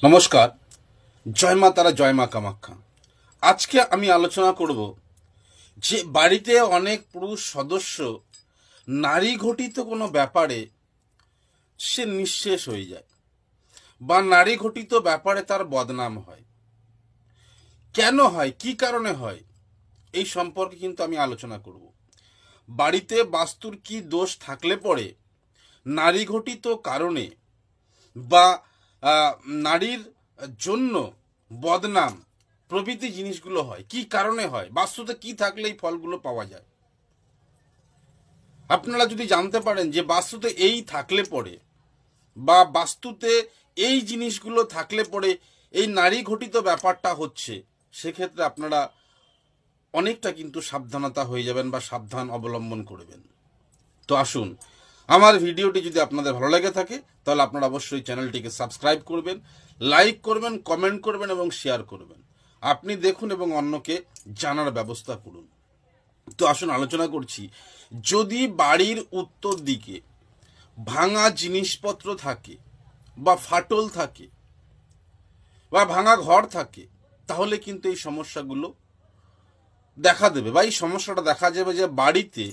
নমস্কার। জয় মা তারা, জয় মা কামাখ্যা। আজকে আমি আলোচনা করব যে বাড়িতে অনেক পুরুষ সদস্য নারী ঘটিত কোনো ব্যাপারে সে নিঃশেষ হয়ে যায় বা নারী ঘটিত ব্যাপারে তার বদনাম হয়। কেন হয়, কি কারণে হয়, এই সম্পর্কে কিন্তু আমি আলোচনা করব। বাড়িতে বাস্তুর কি দোষ থাকলে পরে নারী ঘটিত কারণে বা নারীর জন্য বদনাম প্রভৃতি জিনিসগুলো হয়, কি কারণে হয়, বাস্তুতে কি থাকলে এই ফলগুলো পাওয়া যায়। আপনারা যদি জানতে পারেন যে বাস্তুতে এই থাকলে পরে বা বাস্তুতে এই জিনিসগুলো থাকলে পরে এই নারী ঘটিত ব্যাপারটা হচ্ছে, সেক্ষেত্রে আপনারা অনেকটা কিন্তু সাবধানতা হয়ে যাবেন বা সাবধান অবলম্বন করবেন। তো আসুন, আমার ভিডিওটি যদি আপনাদের ভালো লেগে থাকে তাহলে আপনারা অবশ্যই চ্যানেলটিকে সাবস্ক্রাইব করবেন, লাইক করবেন, কমেন্ট করবেন এবং শেয়ার করবেন। আপনি দেখুন এবং অন্যকে জানার ব্যবস্থা করুন। তো আসুন আলোচনা করছি, যদি বাড়ির উত্তর দিকে ভাঙা জিনিসপত্র থাকে বা ফাটল থাকে বা ভাঙা ঘর থাকে, তাহলে কিন্তু এই সমস্যাগুলো দেখা দেবে বা এই সমস্যাটা দেখা যাবে যে বাড়িতে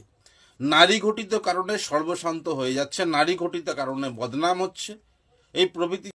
নারী ঘটিত কারণে সর্বশান্ত হয়ে যাচ্ছে, নারী ঘটিত কারণে বদনাম হচ্ছে, এই প্রভৃতি